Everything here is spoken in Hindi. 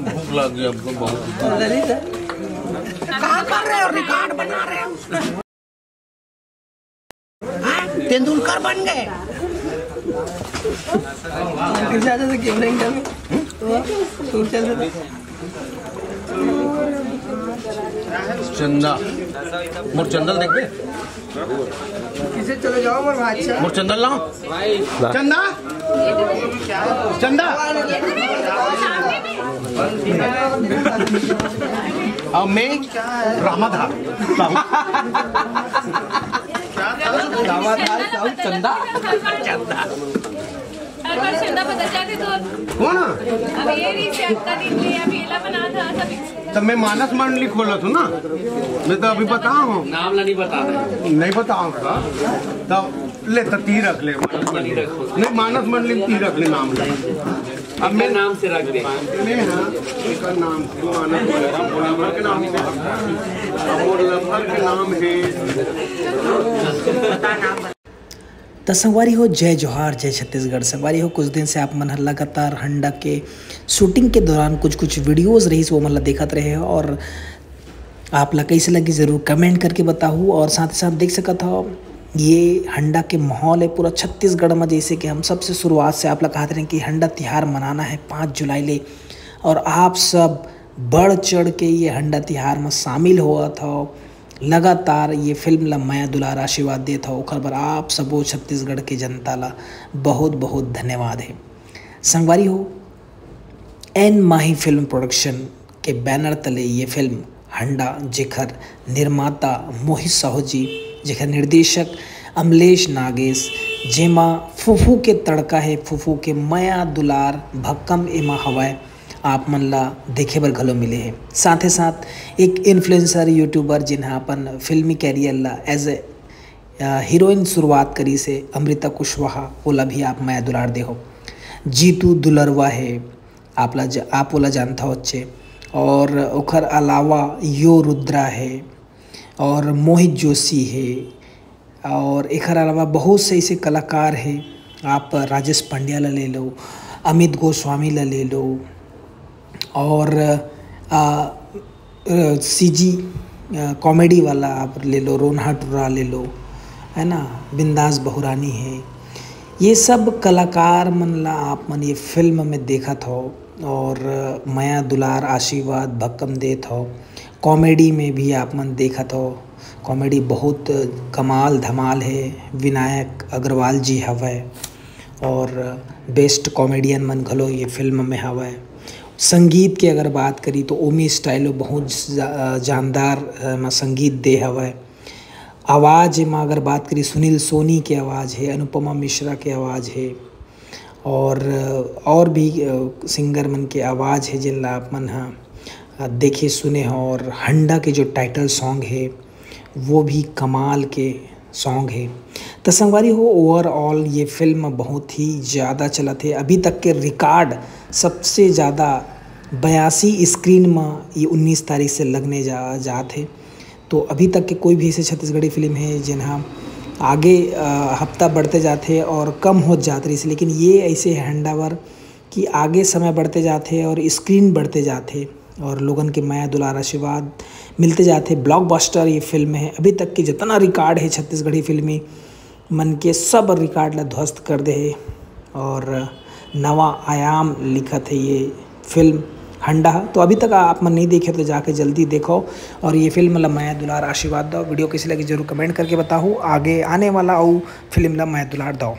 भूख लग गई हमको बहुत। कहाँ कर रहे हो? रिकॉर्ड बना रहे हो? तेंदुलकर बन गए। चंदा मोर चंदल देख दे। किसे चले जाओ मोर भाई। मोर चंदल लाओ। चंदा चंदा अब मैं रामाधार चंदा चंदा हर बार चंदा बदल जाते तो कौन? अब ये नहीं से अक्का दिन लिया मेला बना था सब। तब मैं मानस मंडली खोला था ना, मैं तो अभी बताऊँ नाम नहीं बता रहे, नहीं बताऊंगा। तब ले तो ती रख ले, नहीं मानस मंडली ती रख ले नाम ले। अब मैं नाम से रख दे। मैं हाँ एक नाम से मानस मंडली के नाम से और लम्बर के नाम है। तो संगवारी हो, जय जोहार, जय छत्तीसगढ़। संगवारी हो, कुछ दिन से आप मन लगातार हंडा के शूटिंग के दौरान कुछ वीडियोस रही वो मतलब देखते रहे हो और आप ला कैसे लगी ज़रूर कमेंट करके बताऊँ। और साथ ही साथ देख सकता हो ये हंडा के माहौल है पूरा छत्तीसगढ़ में। जैसे कि हम सबसे शुरुआत से आप लोग कहते रहे कि हंडा तिहार मनाना है 5 जुलाई ले, और आप सब बढ़ चढ़ के ये हंडा तिहार में शामिल हुआ था। लगातार ये फिल्म ला माया दुलार आशीर्वाद देता हो, ओकर बर आप सबो छत्तीसगढ़ के जनता ला बहुत बहुत धन्यवाद है। संगवारी हो, एन माही फिल्म प्रोडक्शन के बैनर तले ये फिल्म हंडा, जेखर निर्माता मोहित साहू जी, जेखर निर्देशक अमलेश नागेश, जेमा फूफू के तड़का है, फूफू के माया दुलार भक्कम एमा हवाए आप मन ला देखे बर घलो मिले हैं। साथ ही साथ एक इन्फ्लुएंसर यूट्यूबर जिन्हें अपन फिल्मी कैरियर ला एज ए हीरोइन शुरुआत करी से अमृता कुशवाहा, ओला भी आप माया दुलार दे हो। जीतू दुलरवा है, आप ओला जानता हो अच्छे। और ओखर अलावा यो रुद्रा है और मोहित जोशी है, और एक अलावा बहुत से ऐसे कलाकार है। आप राजेश पांड्या ला ले लो, अमित गोस्वामी ला ले लो, और सीजी कॉमेडी वाला आप ले लो, रोन्हा टुर्रा ले लो, है ना, बिंदास बहुरानी है। ये सब कलाकार मन ला आप मन ये फिल्म में देखा था और माया दुलार आशीर्वाद भक्कम देत हो। कॉमेडी में भी आप मन देखा था, कॉमेडी बहुत कमाल धमाल है। विनायक अग्रवाल जी हवै और बेस्ट कॉमेडियन मन घलो ये फिल्म में हवै। संगीत के अगर बात करी तो ओमी स्टाइलो बहुत जानदार में संगीत दे हवै। आवाज़ में अगर बात करी सुनील सोनी के आवाज़ है, अनुपमा मिश्रा के आवाज़ है, और भी सिंगर मन के आवाज़ है जिन ला आप मन देखे सुने हो। और हंडा के जो टाइटल सॉन्ग है वो भी कमाल के सॉन्ग है। तो संगवारी हो, ओवरऑल ये फिल्म बहुत ही ज़्यादा चला थे। अभी तक के रिकॉर्ड सबसे ज़्यादा 82 स्क्रीन में ये 19 तारीख से लगने जाते। तो अभी तक के कोई भी ऐसे छत्तीसगढ़ी फिल्म है जिन्हें आगे हफ्ता बढ़ते जाते और कम हो जाते रही, लेकिन ये ऐसे हैंडावर कि आगे समय बढ़ते जाते और स्क्रीन बढ़ते जाते और लोगन के माया दुलार आशीर्वाद मिलते जाते। ब्लॉकबस्टर ये फिल्म है। अभी तक के जितना रिकॉर्ड है छत्तीसगढ़ी फिल्मी मन के सब रिकॉर्ड ला ध्वस्त कर दे है और नवा आयाम लिखत है ये फिल्म हंडा। तो अभी तक आप मन नहीं देखे तो जाके जल्दी देखो और ये फिल्म ला माया दुलार आशीर्वाद दो। वीडियो कैसी लगी जरूर कमेंट करके बताओ। आगे आने वाला और फिल्म ला माया दुलार दो।